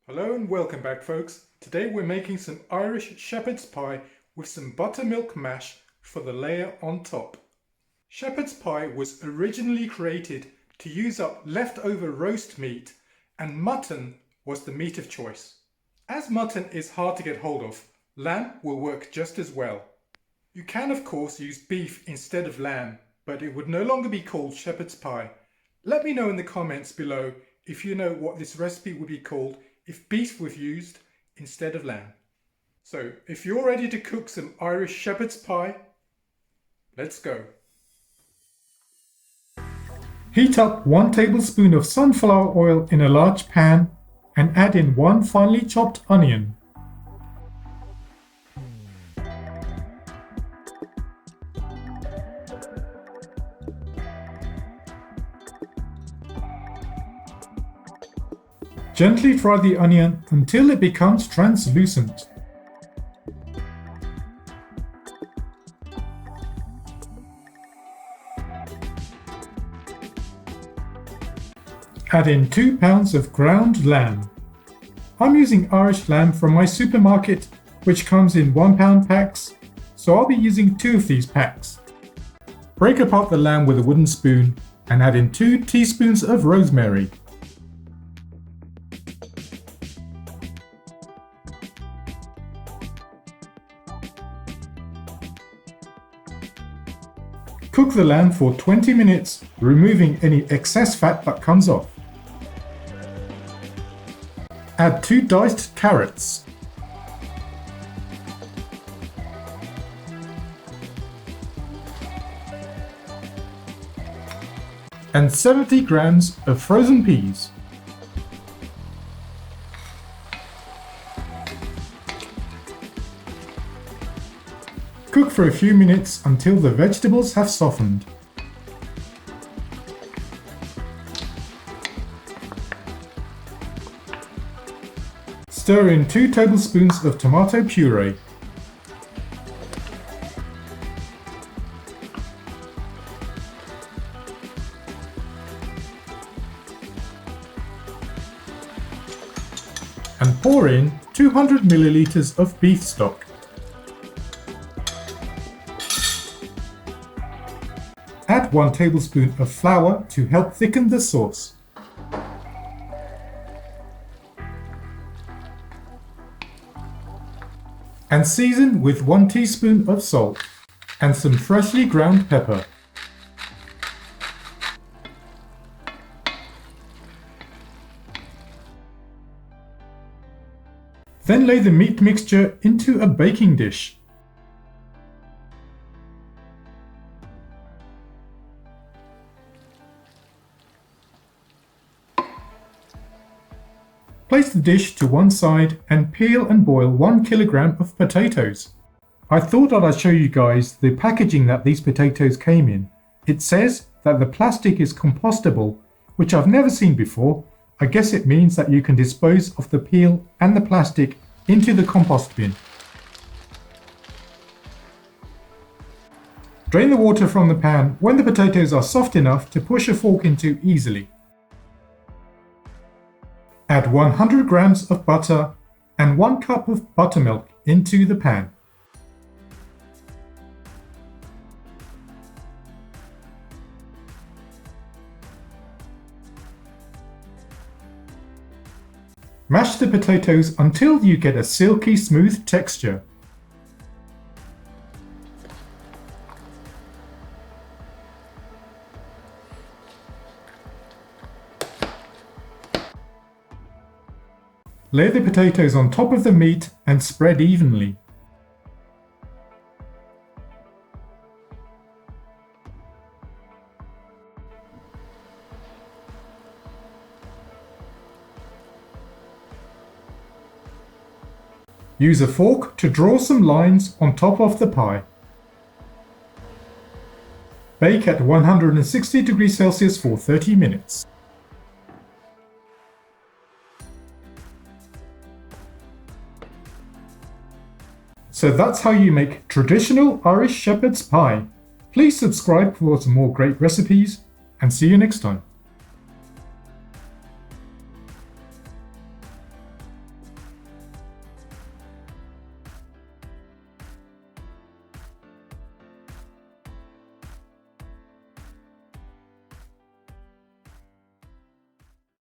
Hello and welcome back, folks. Today we're making some Irish shepherd's pie with some buttermilk mash for the layer on top. Shepherd's pie was originally created to use up leftover roast meat, and mutton was the meat of choice. As mutton is hard to get hold of, lamb will work just as well. You can of course use beef instead of lamb, but it would no longer be called shepherd's pie. Let me know in the comments below if you know what this recipe would be called if beef was used instead of lamb. So if you're ready to cook some Irish shepherd's pie, let's go. Heat up 1 tablespoon of sunflower oil in a large pan and add in 1 finely chopped onion. Gently fry the onion until it becomes translucent. Add in 2 pounds of ground lamb. I'm using Irish lamb from my supermarket, which comes in 1 pound packs, so I'll be using 2 of these packs. Break apart the lamb with a wooden spoon and add in 2 teaspoons of rosemary. Cook the lamb for 20 minutes, removing any excess fat that comes off. Add 2 diced carrots. And 70 grams of frozen peas. Cook for a few minutes until the vegetables have softened. Stir in 2 tablespoons of tomato puree. And pour in 200 milliliters of beef stock. Add 1 tablespoon of flour to help thicken the sauce. And season with 1 teaspoon of salt and some freshly ground pepper. Then lay the meat mixture into a baking dish. Place the dish to one side and peel and boil 1 kilogram of potatoes. I thought I'd show you guys the packaging that these potatoes came in. It says that the plastic is compostable, which I've never seen before. I guess it means that you can dispose of the peel and the plastic into the compost bin. Drain the water from the pan when the potatoes are soft enough to push a fork into easily. Add 100 grams of butter and 1 cup of buttermilk into the pan. Mash the potatoes until you get a silky smooth texture. Lay the potatoes on top of the meat and spread evenly. Use a fork to draw some lines on top of the pie. Bake at 160 degrees Celsius for 30 minutes. So that's how you make traditional Irish shepherd's pie. Please subscribe for some more great recipes and see you next time.